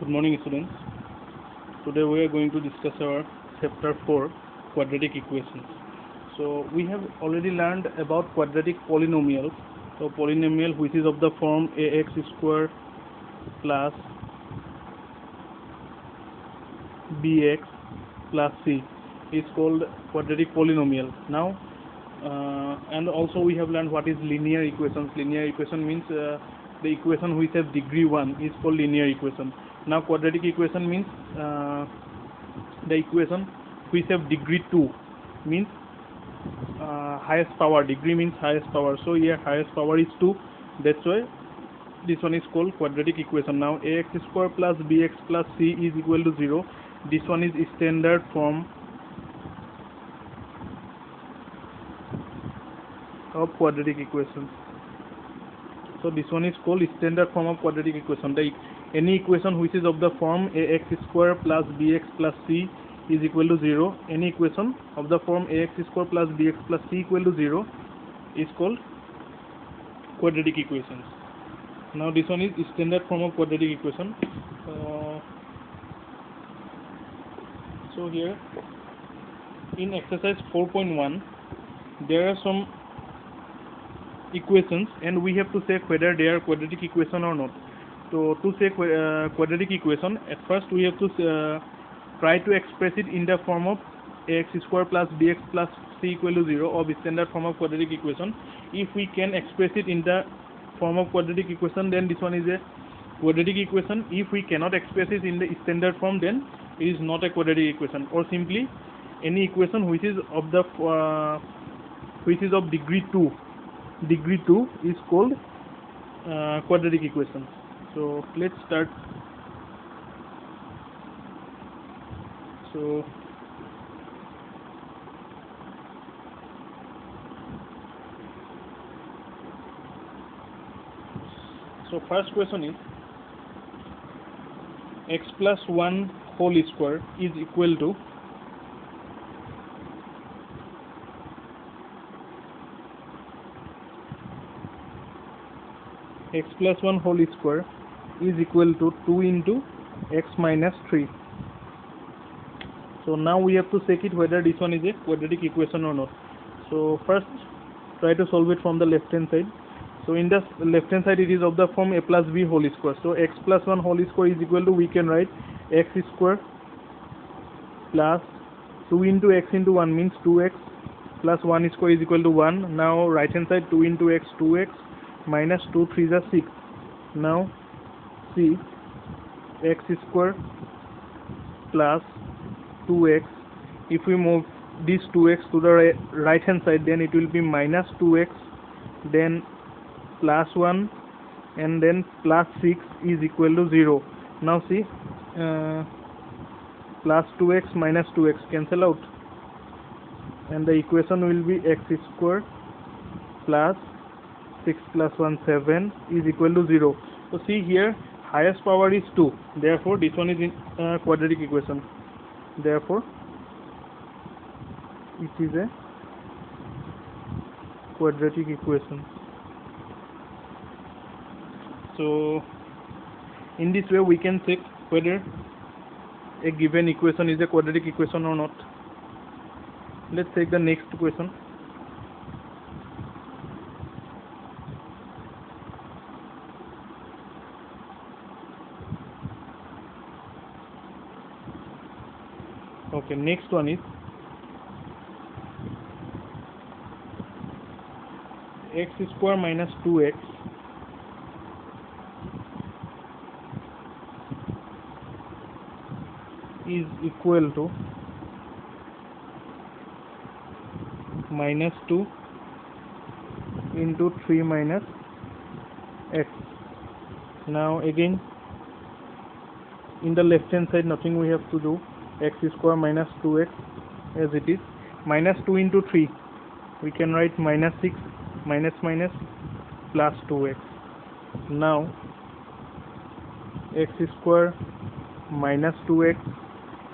Good morning, students. Today we are going to discuss our chapter 4, quadratic equations. So we have already learned about quadratic polynomials. So polynomial which is of the form ax square plus bx plus c is called quadratic polynomial. Now and also we have learned what is linear equations. Linear equation means the equation which has degree 1 is called linear equation. Now quadratic equation means the equation which have degree 2 means highest power. Degree means highest power. So here highest power is 2. That's why this one is called quadratic equation. Now ax square plus bx plus c is equal to 0. This one is standard form of quadratic equation. So this one is called standard form of quadratic equation. Any equation which is of the form ax square plus bx plus c is equal to 0. Any equation of the form ax square plus bx plus c equal to 0 is called quadratic equations. Now this one is standard form of quadratic equation. So here in exercise 4.1 there are some equations and we have to check whether they are quadratic equation or not. So to check quadratic equation, at first we have to try to express it in the form of ax square plus bx plus c equal to 0 of standard form of quadratic equation. If we can express it in the form of quadratic equation, then this one is a quadratic equation. If we cannot express it in the standard form, then it is not a quadratic equation. Or simply any equation which is of the degree 2. Degree 2 is called quadratic equation. So let's start. So first question is x plus 1 whole square is equal to x plus 1 whole square is equal to 2 into x minus 3. So now we have to check it whether this one is a quadratic equation or not. So first try to solve it from the left hand side. So in the left hand side it is of the form a plus b whole square. So x plus 1 whole square is equal to, we can write x square plus 2 into x into 1 means 2x plus 1 square is equal to 1. Now right hand side 2 into x, 2x minus 2 3 is 6. Now see x square plus 2x. If we move this 2x to the right hand side, then it will be minus 2x, then plus 1, and then plus 6 is equal to 0. Now see plus 2x minus 2x cancel out, and the equation will be x square plus 6 plus 1 7 is equal to 0. So see here highest power is 2, therefore this one is in quadratic equation. Therefore it is a quadratic equation. So in this way we can check whether a given equation is a quadratic equation or not. Let's take the next question. Okay, next one is x square minus 2x is equal to minus 2 into 3 minus x. Now again in the left hand side nothing we have to do. X square minus 2x as it is. Minus 2 into 3 we can write minus 6 minus minus plus 2x. Now x square minus 2x,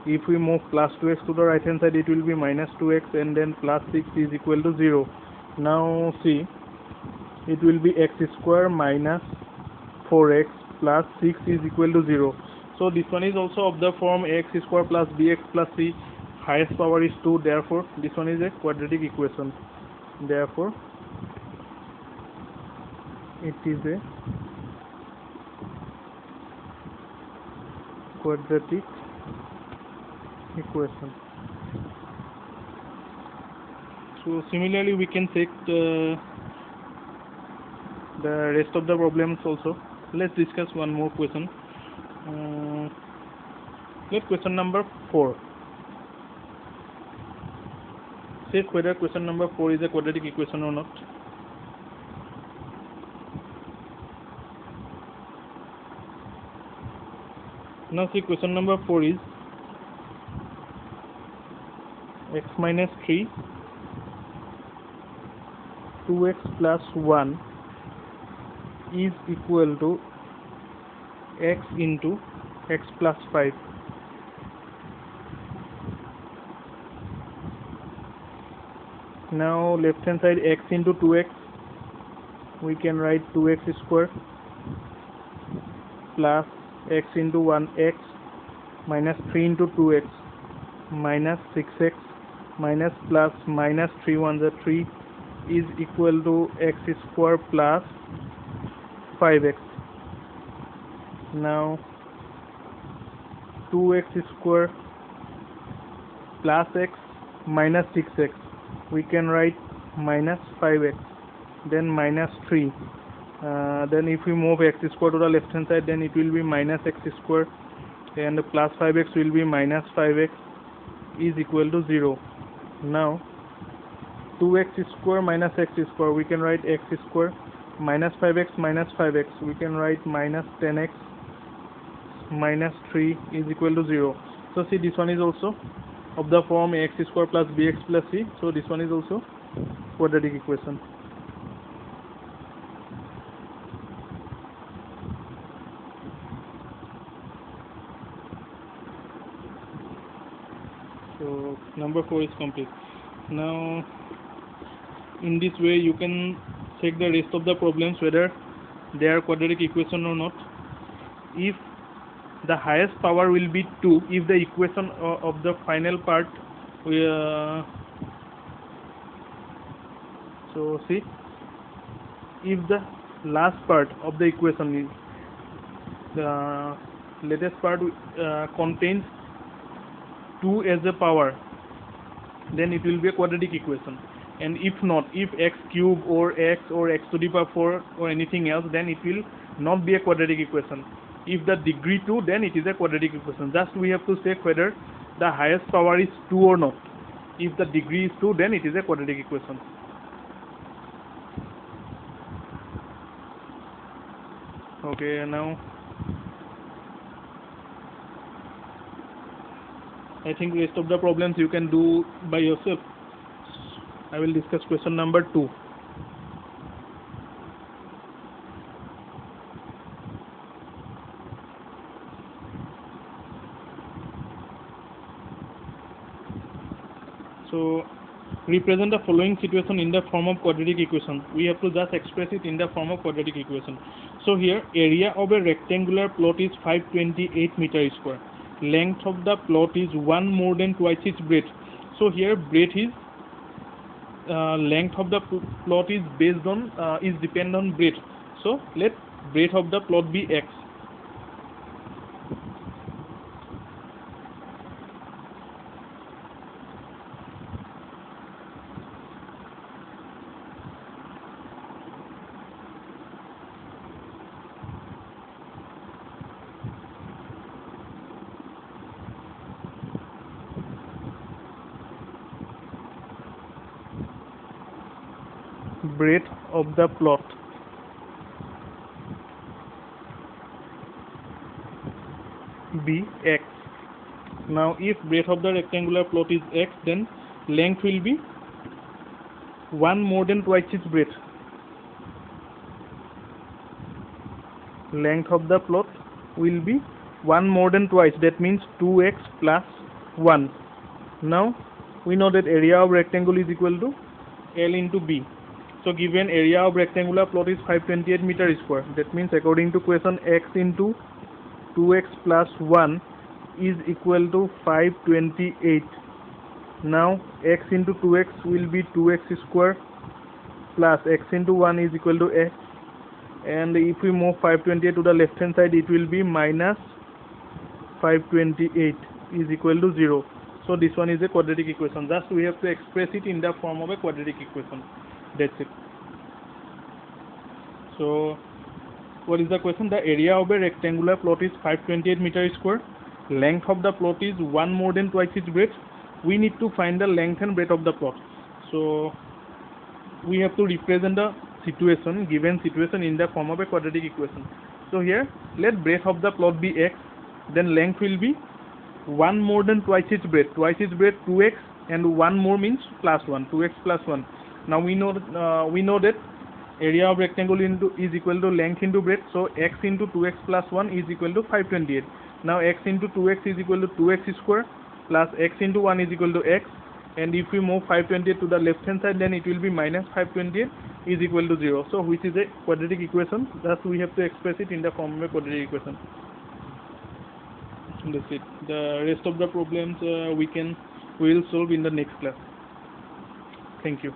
if we move plus 2x to the right hand side it will be minus 2x, and then plus 6 is equal to 0. Now see it will be x square minus 4x plus 6 is equal to 0. So this one is also of the form ax square plus bx plus c. Highest power is 2. Therefore, this one is a quadratic equation. Therefore, it is a quadratic equation. So similarly, we can take the rest of the problems also. Let's discuss one more question. Let's question number 4. Check whether question number 4 is a quadratic equation or not. Now see, question number 4 is x minus 3 2x plus 1 is equal to x into x plus 5. Now left hand side x into 2x, we can write 2x square plus x into 1x minus 3 into 2x minus 6x minus plus minus 3 1 is 3 is equal to x square plus 5x. Now 2x square plus x minus 6x, we can write minus 5x, then minus 3. Then if we move x square to the left hand side, then it will be minus x square, and plus 5x will be minus 5x is equal to 0. Now 2x square minus x square, we can write x square minus 5x, we can write minus 10x minus 3 is equal to 0. So see, this one is also of the form ax square plus bx plus c. So this one is also quadratic equation. So number 4 is complete. Now in this way you can check the rest of the problems whether they are quadratic equation or not. If the highest power will be 2, if the equation of the final part so see, if the last part of the equation is the latest part contains 2 as a power, then it will be a quadratic equation. And if not, if x cube or x to the power 4 or anything else, then it will not be a quadratic equation. If the degree 2, then it is a quadratic equation. Just we have to check whether the highest power is 2 or not. If the degree is 2, then it is a quadratic equation. Okay, now I think rest of the problems you can do by yourself. I will discuss question number 2. So represent the following situation in the form of quadratic equation. We have to just express it in the form of quadratic equation. So here area of a rectangular plot is 528 meter square. Length of the plot is 1 more than twice its breadth. So here breadth is length of the plot is based on is depend on breadth. So let breadth of the plot be x. Breadth of the plot be x. Now if breadth of the rectangular plot is x, then length will be 1 more than twice its breadth. Length of the plot will be 1 more than twice, that means 2x plus 1. Now we know that area of rectangle is equal to L into B. So given area of rectangular plot is 528 meter square, that means according to question x into 2x plus 1 is equal to 528. Now x into 2x will be 2x square plus x into 1 is equal to x, and if we move 528 to the left hand side, it will be minus 528 is equal to 0. So this one is a quadratic equation. Just we have to express it in the form of a quadratic equation. That's it. So what is the question? The area of a rectangular plot is 528 meter square. Length of the plot is 1 more than twice its breadth. We need to find the length and breadth of the plot. So we have to represent the situation, given situation, in the form of a quadratic equation. So here, let breadth of the plot be x, then length will be 1 more than twice its breadth. Twice its breadth 2x, and 1 more means plus 1. 2x plus 1. Now we know that area of rectangle is equal to length into breadth. So x into 2x plus 1 is equal to 528. Now x into 2x is equal to 2x square plus x into 1 is equal to x. And if we move 528 to the left hand side, then it will be minus 528 is equal to 0. So which is a quadratic equation. Thus we have to express it in the form of a quadratic equation. That's it. The rest of the problems we will solve in the next class. Thank you.